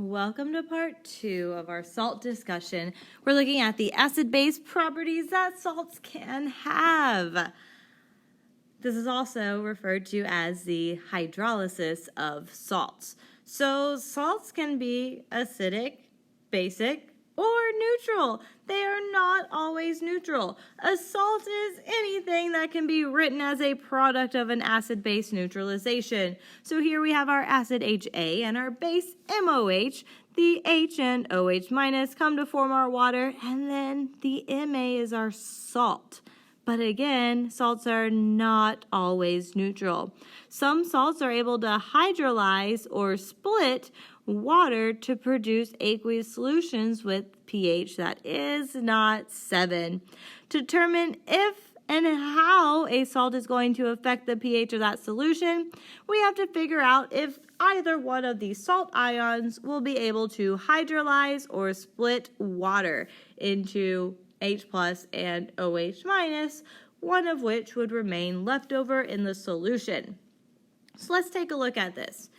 Welcome to part 2 of our salt discussion. We're looking at the acid-base properties that salts can have. This is also referred to as the hydrolysis of salts. So salts can be acidic, basic, or neutral. They are not always neutral. A salt is anything that can be written as a product of an acid-base neutralization. So here we have our acid HA and our base MOH. The H and OH minus come to form our water, and then the MA is our salt. But again, salts are not always neutral. Some salts are able to hydrolyze or split water to produce aqueous solutions with pH that is not 7. To determine if and how a salt is going to affect the pH of that solution, we have to figure out if either one of these salt ions will be able to hydrolyze or split water into H plus and OH minus, one of which would remain left over in the solution. So let's take a look at this.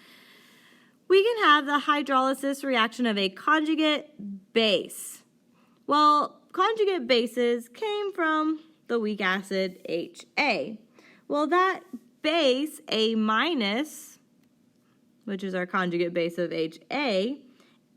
We can have the hydrolysis reaction of a conjugate base. Well, conjugate bases came from the weak acid HA. Well, that base, A minus, which is our conjugate base of HA,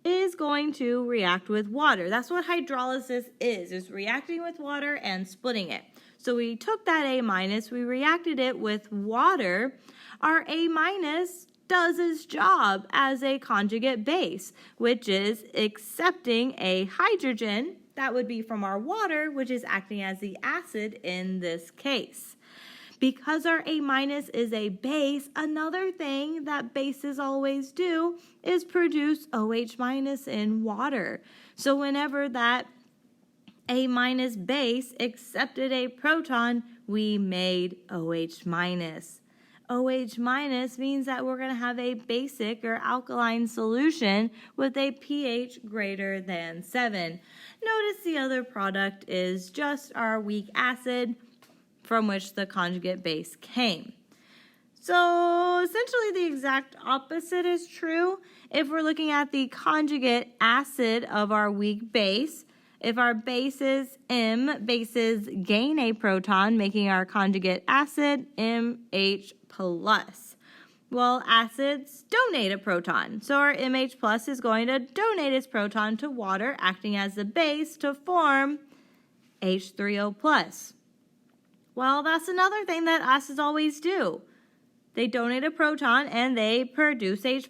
is going to react with water. That's what hydrolysis is reacting with water and splitting it. So we took that A minus, we reacted it with water. Our A minus does its job as a conjugate base, which is accepting a hydrogen, that would be from our water, which is acting as the acid in this case. Because our A minus is a base, another thing that bases always do is produce OH minus in water. So whenever that A minus base accepted a proton, we made OH minus. OH minus means that we're going to have a basic or alkaline solution with a pH greater than 7. Notice the other product is just our weak acid from which the conjugate base came. So essentially the exact opposite is true. If we're looking at the conjugate acid of our weak base, if our bases M, bases gain a proton, making our conjugate acid MH+. Well, acids donate a proton, so our MH plus is going to donate its proton to water, acting as the base to form H3O+. Well, that's another thing that acids always do. They donate a proton and they produce H+,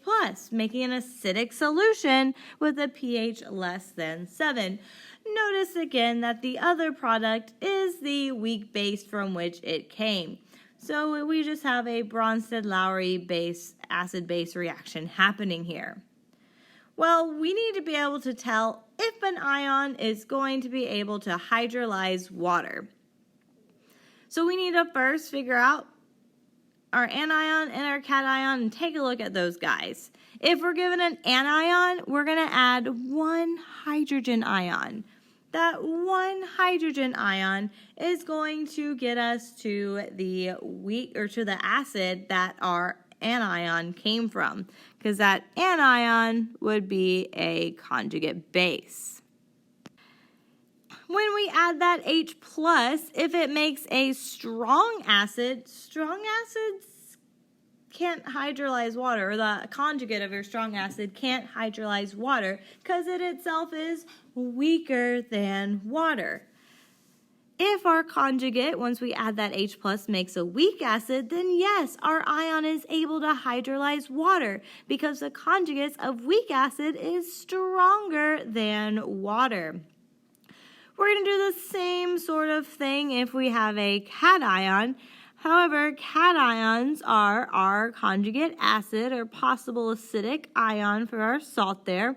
making an acidic solution with a pH less than 7. Notice again that the other product is the weak base from which it came. So we just have a Bronsted-Lowry base acid-base reaction happening here. Well, we need to be able to tell if an ion is going to be able to hydrolyze water. So we need to first figure out our anion and our cation and take a look at those guys. If we're given an anion, we're going to add one hydrogen ion. That one hydrogen ion is going to get us to the to the acid that our anion came from, because that anion would be a conjugate base. When we add that H+, if it makes a strong acids can't hydrolyze water, or the conjugate of your strong acid can't hydrolyze water because it itself is weaker than water. If our conjugate, once we add that H+, makes a weak acid, then yes, our ion is able to hydrolyze water because the conjugate of weak acid is stronger than water. We're going to do the same sort of thing if we have a cation. However, cations are our conjugate acid or possible acidic ion for our salt there.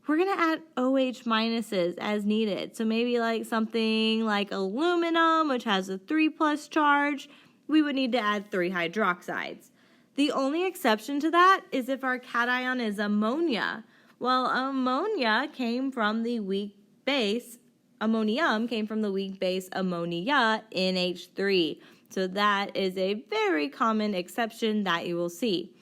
We're going to add OH minuses as needed. So maybe like something like aluminum, which has a 3+ charge, we would need to add 3 hydroxides. The only exception to that is if our cation is ammonia. Well, ammonium came from the weak base ammonia, NH3. So that is a very common exception that you will see.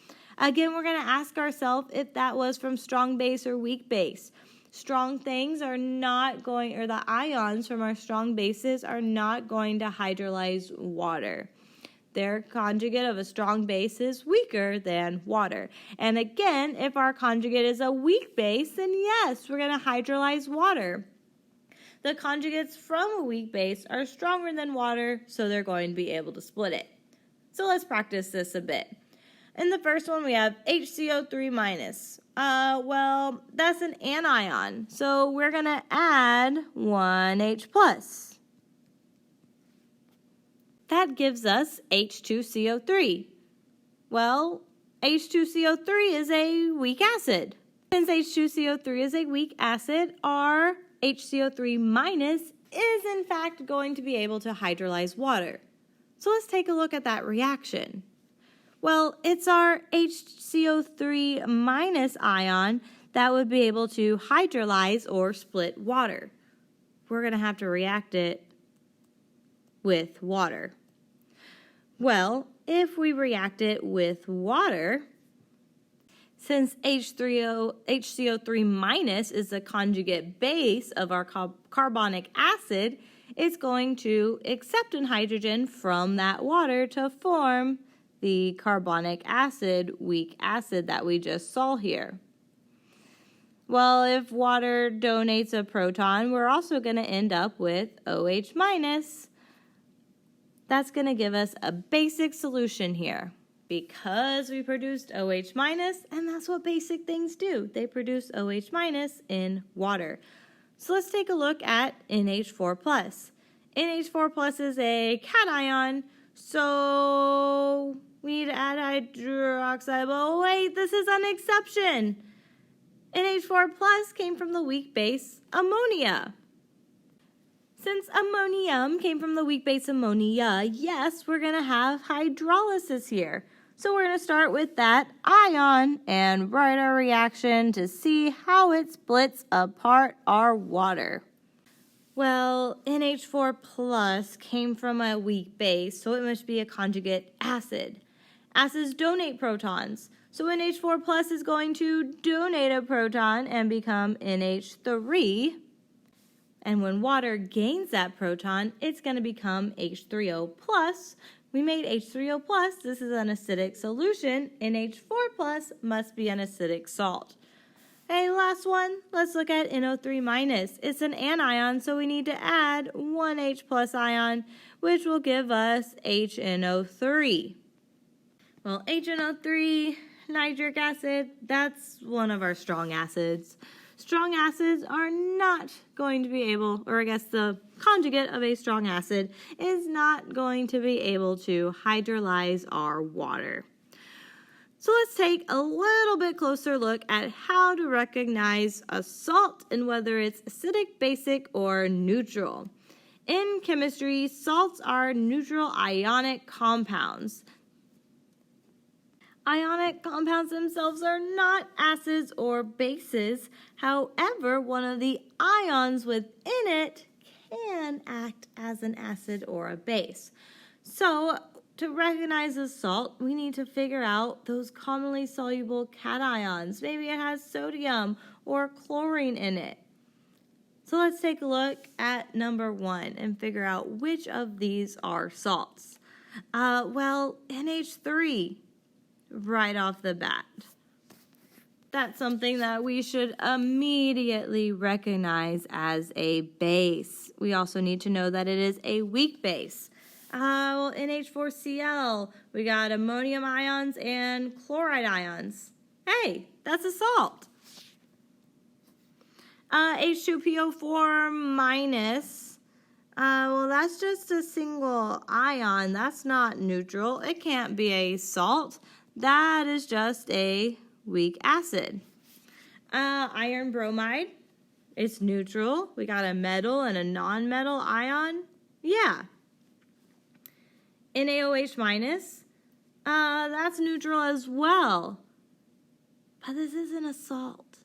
Again, we're going to ask ourselves if that was from strong base or weak base. Strong things are not going, or the ions from our strong bases are not going to hydrolyze water. Their conjugate of a strong base is weaker than water. And again, if our conjugate is a weak base, then yes, we're going to hydrolyze water. The conjugates from a weak base are stronger than water, so they're going to be able to split it. So let's practice this a bit. In the first one, we have HCO3 minus. Well, that's an anion, so we're going to add 1H plus. That gives us H2CO3. Well, H2CO3 is a weak acid. Since H2CO3 is a weak acid, our HCO3 minus is in fact going to be able to hydrolyze water. So let's take a look at that reaction. Well, it's our HCO3 minus ion that would be able to hydrolyze or split water. We're going to have to react it with water. Well, if we react it with water, since HCO3 minus is the conjugate base of our carbonic acid, it's going to accept a hydrogen from that water to form the carbonic acid, weak acid that we just saw here. Well, if water donates a proton, we're also going to end up with OH minus. That's going to give us a basic solution here because we produced OH minus, and that's what basic things do. They produce OH minus in water. So let's take a look at NH4+. NH4+ is a cation, so we need to add hydroxide. But wait, this is an exception. NH4+ came from the weak base ammonia. Since ammonium came from the weak base ammonia, yes, we're going to have hydrolysis here. So we're going to start with that ion and write our reaction to see how it splits apart our water. Well, NH4+ came from a weak base, so it must be a conjugate acid. Acids donate protons, so NH4+ is going to donate a proton and become NH3. And when water gains that proton, it's going to become H3O+. We made H3O+. This is an acidic solution. NH4+ must be an acidic salt. Okay, last one. Let's look at NO3-. It's an anion, so we need to add 1H+ ion, which will give us HNO3. Well, HNO3, nitric acid, that's one of our strong acids. Strong acids are not going to be able, or I guess the conjugate of a strong acid is not going to be able to hydrolyze our water. So let's take a little bit closer look at how to recognize a salt and whether it's acidic, basic, or neutral. In chemistry, salts are neutral ionic compounds. Ionic compounds themselves are not acids or bases. However, one of the ions within it can act as an acid or a base. So, to recognize a salt, we need to figure out those commonly soluble cations. Maybe it has sodium or chlorine in it. So let's take a look at number 1 and figure out which of these are salts. Well, NH3. Right off the bat. That's something that we should immediately recognize as a base. We also need to know that it is a weak base. Well, NH4Cl, we got ammonium ions and chloride ions. Hey, that's a salt. H2PO4 minus. Well, that's just a single ion. That's not neutral. It can't be a salt. That is just a weak acid. Iron bromide, it's neutral. We got a metal and a non-metal ion. Yeah. NaOH minus, that's neutral as well. But this isn't a salt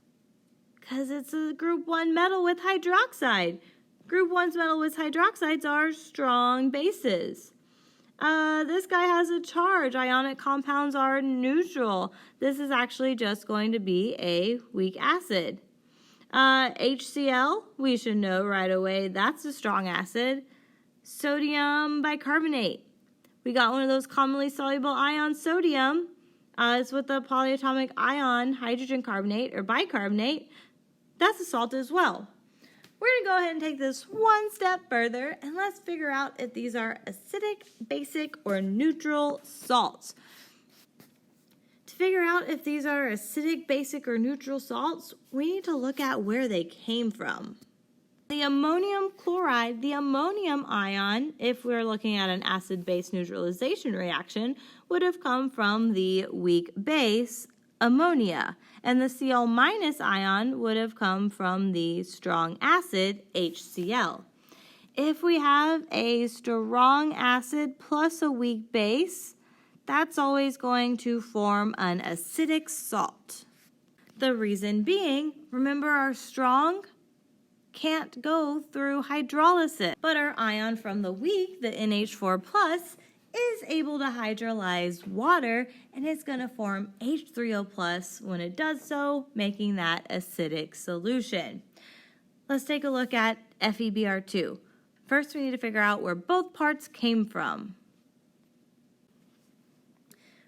because it's a group 1 metal with hydroxide. Group 1's metal with hydroxides are strong bases. This guy has a charge. Ionic compounds are neutral. This is actually just going to be a weak acid. HCl, we should know right away, that's a strong acid. Sodium bicarbonate. We got one of those commonly soluble ions, sodium. It's with the polyatomic ion, hydrogen carbonate or bicarbonate. That's a salt as well. We're going to go ahead and take this one step further, and let's figure out if these are acidic, basic, or neutral salts. To figure out if these are acidic, basic, or neutral salts, we need to look at where they came from. The ammonium chloride, the ammonium ion, if we're looking at an acid-base neutralization reaction, would have come from the weak base, ammonia. And the Cl- ion would have come from the strong acid, HCl. If we have a strong acid plus a weak base, that's always going to form an acidic salt. The reason being, remember our strong can't go through hydrolysis, but our ion from the weak, the NH4+, is able to hydrolyze water, and it's going to form H3O+ when it does so, making that acidic solution. Let's take a look at FeBr2. First, we need to figure out where both parts came from.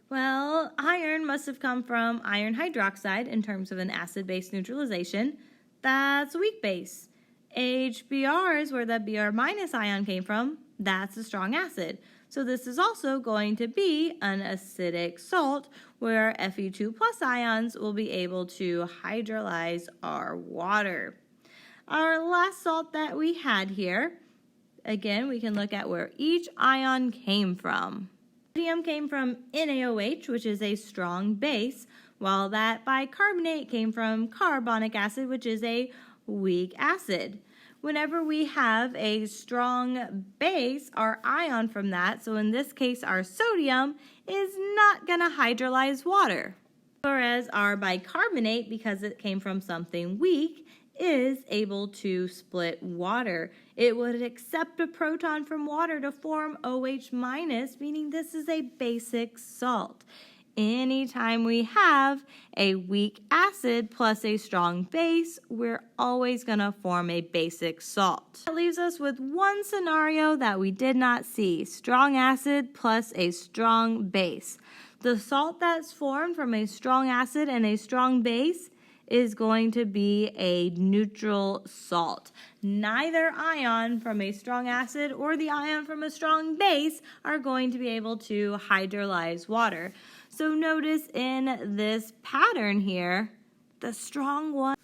Well, iron must have come from iron hydroxide in terms of an acid-base neutralization. That's a weak base. HBr is where the Br- ion came from. That's a strong acid. So this is also going to be an acidic salt where Fe2+ ions will be able to hydrolyze our water. Our last salt that we had here, again, we can look at where each ion came from. Sodium came from NaOH, which is a strong base, while that bicarbonate came from carbonic acid, which is a weak acid. Whenever we have a strong base, our ion from that, so in this case our sodium, is not going to hydrolyze water. Whereas our bicarbonate, because it came from something weak, is able to split water. It would accept a proton from water to form OH-, meaning this is a basic salt. Anytime we have a weak acid plus a strong base, we're always going to form a basic salt. That leaves us with one scenario that we did not see, strong acid plus a strong base. The salt that's formed from a strong acid and a strong base is going to be a neutral salt. Neither ion from a strong acid or the ion from a strong base are going to be able to hydrolyze water. So notice in this pattern here, the strong one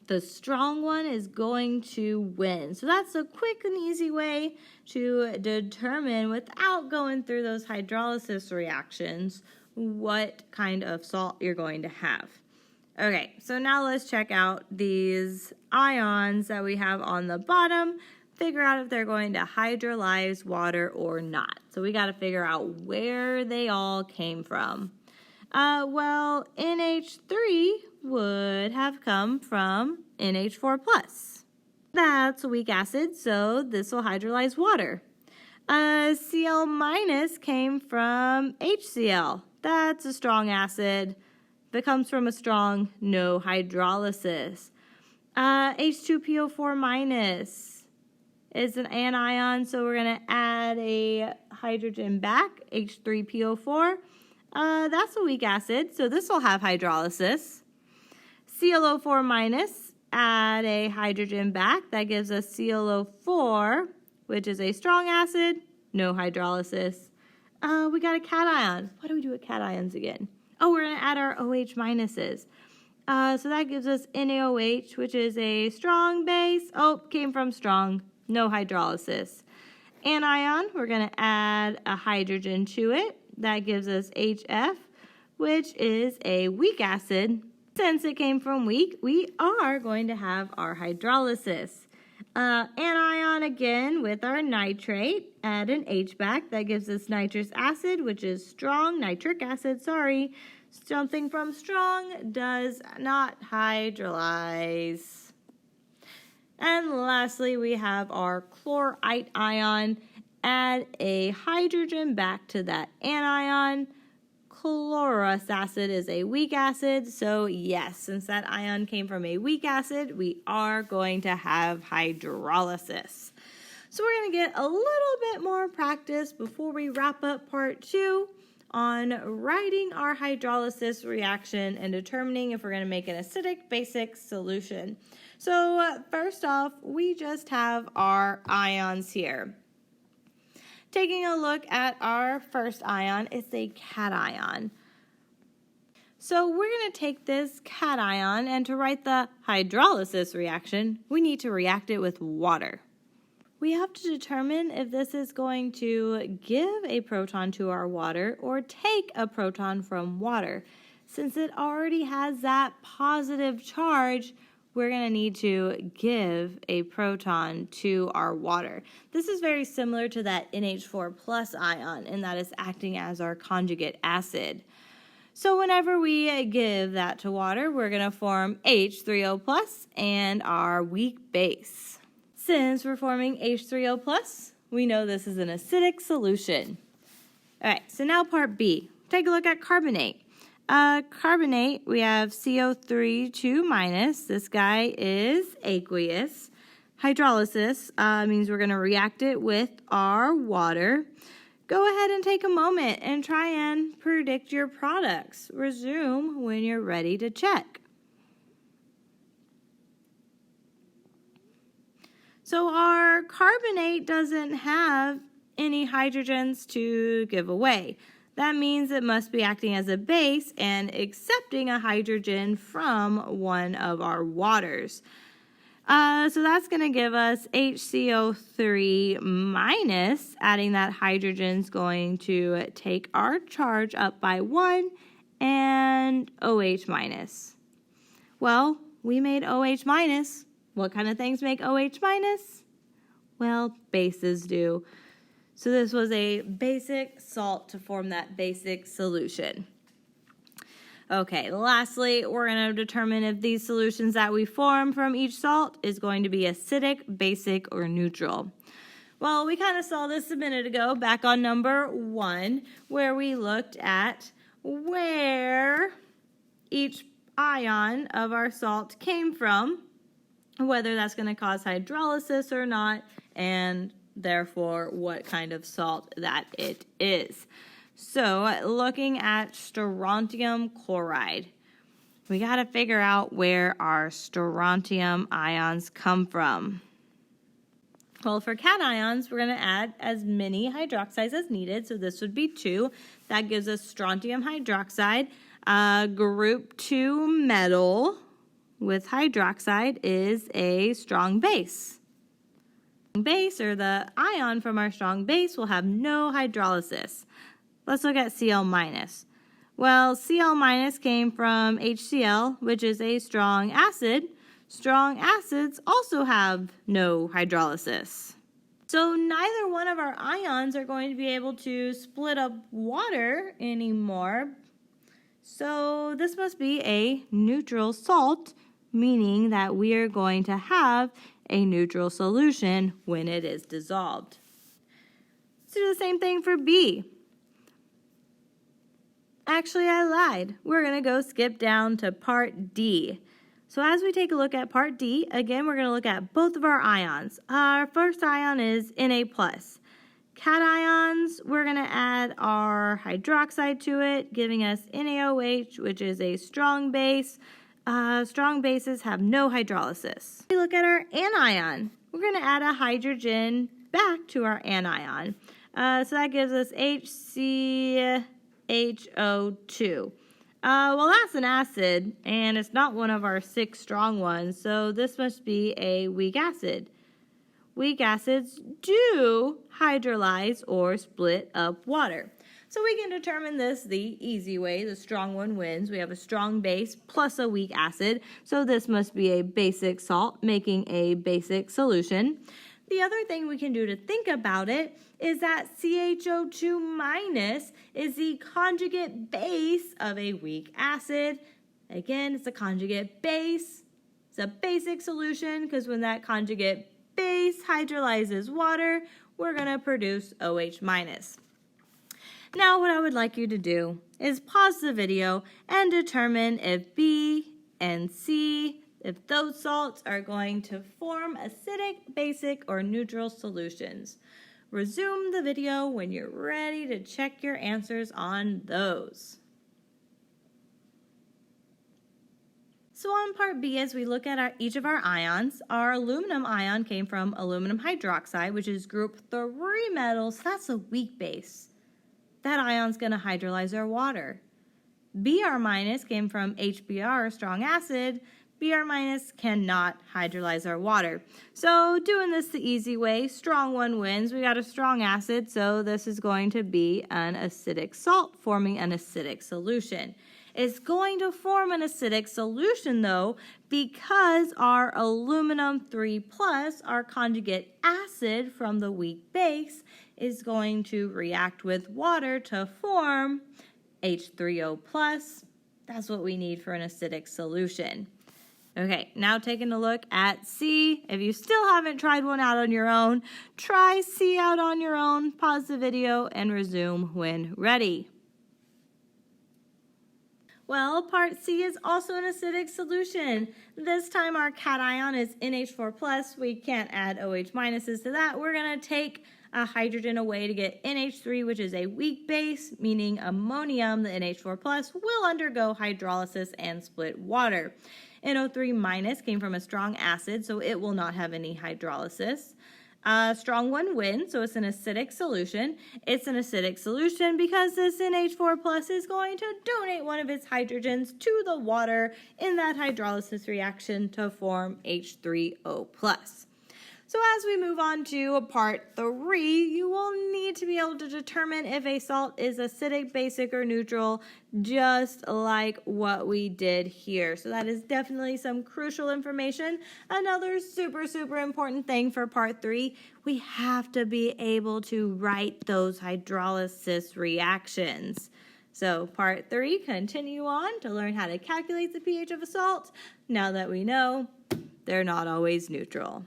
is going to win. So that's a quick and easy way to determine, without going through those hydrolysis reactions, what kind of salt you're going to have. Okay, so now let's check out these ions that we have on the bottom, figure out if they're going to hydrolyze water or not. So we got to figure out where they all came from. Well, NH3 would have come from NH4+. That's a weak acid, so this will hydrolyze water. Cl- came from HCl. That's a strong acid. That comes from a strong, no hydrolysis. H2PO4- is an anion, so we're going to add a hydrogen back, H3PO4. That's a weak acid, so this will have hydrolysis. ClO4-, add a hydrogen back. That gives us ClO4, which is a strong acid, no hydrolysis. We got a cation. What do we do with cations again? Oh, we're going to add our OH-. So that gives us NaOH, which is a strong base. Oh, came from strong. No hydrolysis. Anion, we're going to add a hydrogen to it. That gives us HF, which is a weak acid. Since it came from weak, we are going to have our hydrolysis. Anion again with our nitrate, add an H back. That gives us nitrous acid, which is strong, nitric acid, sorry. Something from strong does not hydrolyze. And lastly, we have our chlorite ion. add a hydrogen back to that anion. Chlorous acid is a weak acid, so yes, since that ion came from a weak acid, we are going to have hydrolysis. So we're going to get a little bit more practice before we wrap up part 2 on writing our hydrolysis reaction and determining if we're going to make an acidic basic solution. So first off, we just have our ions here. Taking a look at our first ion, it's a cation. So we're going to take this cation, and to write the hydrolysis reaction, we need to react it with water. We have to determine if this is going to give a proton to our water or take a proton from water. Since it already has that positive charge, we're going to need to give a proton to our water. This is very similar to that NH4 plus ion, and that is acting as our conjugate acid. So whenever we give that to water, we're going to form H3O plus and our weak base. Since we're forming H3O plus, we know this is an acidic solution. All right, so now part B. Take a look at carbonate. Carbonate, we have CO3 2 minus. This guy is aqueous. Hydrolysis means we're going to react it with our water. Go ahead and take a moment and try and predict your products. Resume when you're ready to check. So our carbonate doesn't have any hydrogens to give away. That means it must be acting as a base and accepting a hydrogen from one of our waters. So that's going to give us HCO3 minus. Adding that hydrogen is going to take our charge up by 1 and OH minus. Well, we made OH minus. What kind of things make OH minus? Well, bases do. So this was a basic salt to form that basic solution. Okay, lastly, we're going to determine if these solutions that we form from each salt is going to be acidic, basic, or neutral. Well, we kind of saw this a minute ago back on number 1, where we looked at where each ion of our salt came from, whether that's going to cause hydrolysis or not, and therefore what kind of salt that it is. So looking at strontium chloride, we got to figure out where our strontium ions come from. Well, for cations, we're going to add as many hydroxides as needed, so this would be 2. That gives us strontium hydroxide. Group 2 metal with hydroxide is a strong base. Base, or the ion from our strong base, will have no hydrolysis. Let's look at Cl minus. Well, Cl minus came from HCl, which is a strong acid. Strong acids also have no hydrolysis. So neither one of our ions are going to be able to split up water anymore. So this must be a neutral salt, meaning that we are going to have a neutral solution when it is dissolved. Let's do the same thing for B. Actually, I lied. We're going to go skip down to part D. So as we take a look at part D, again, we're going to look at both of our ions. Our first ion is Na+. Cations, we're going to add our hydroxide to it, giving us NaOH, which is a strong base. Strong bases have no hydrolysis. We look at our anion. We're going to add a hydrogen back to our anion. So that gives us HCHO2. Well, that's an acid, and it's not one of our 6 strong ones, so this must be a weak acid. Weak acids do hydrolyze or split up water. So we can determine this the easy way. The strong one wins. We have a strong base plus a weak acid. So this must be a basic salt, making a basic solution. The other thing we can do to think about it is that CHO2 minus is the conjugate base of a weak acid. Again, it's a conjugate base. It's a basic solution because when that conjugate base hydrolyzes water, we're going to produce OH minus. Now what I would like you to do is pause the video and determine if B and C, if those salts are going to form acidic, basic, or neutral solutions. Resume the video when you're ready to check your answers on those. So on part B, as we look at each of our ions, our aluminum ion came from aluminum hydroxide, which is group 3 metals. So that's a weak base. That ion's going to hydrolyze our water. Br minus came from HBr, a strong acid. Br minus cannot hydrolyze our water. So doing this the easy way, strong one wins. We got a strong acid, so this is going to be an acidic salt forming an acidic solution. It's going to form an acidic solution though because our aluminum 3+, our conjugate acid from the weak base, is going to react with water to form H3O+. That's what we need for an acidic solution. Okay, now taking a look at C. If you still haven't tried one out on your own, try C out on your own, pause the video, and resume when ready. Well, part C is also an acidic solution. This time our cation is NH4+. We can't add OH minuses to that. We're going to take a hydrogen away to get NH3, which is a weak base, meaning ammonium, the NH4+, will undergo hydrolysis and split water. NO3 minus came from a strong acid, so it will not have any hydrolysis. Strong one wins, so it's an acidic solution. It's an acidic solution because this NH4+ is going to donate one of its hydrogens to the water in that hydrolysis reaction to form H3O+. So as we move on to part 3, you will need to be able to determine if a salt is acidic, basic, or neutral, just like what we did here. So that is definitely some crucial information. Another super important thing for part 3, we have to be able to write those hydrolysis reactions. So part 3, continue on to learn how to calculate the pH of a salt, now that we know they're not always neutral.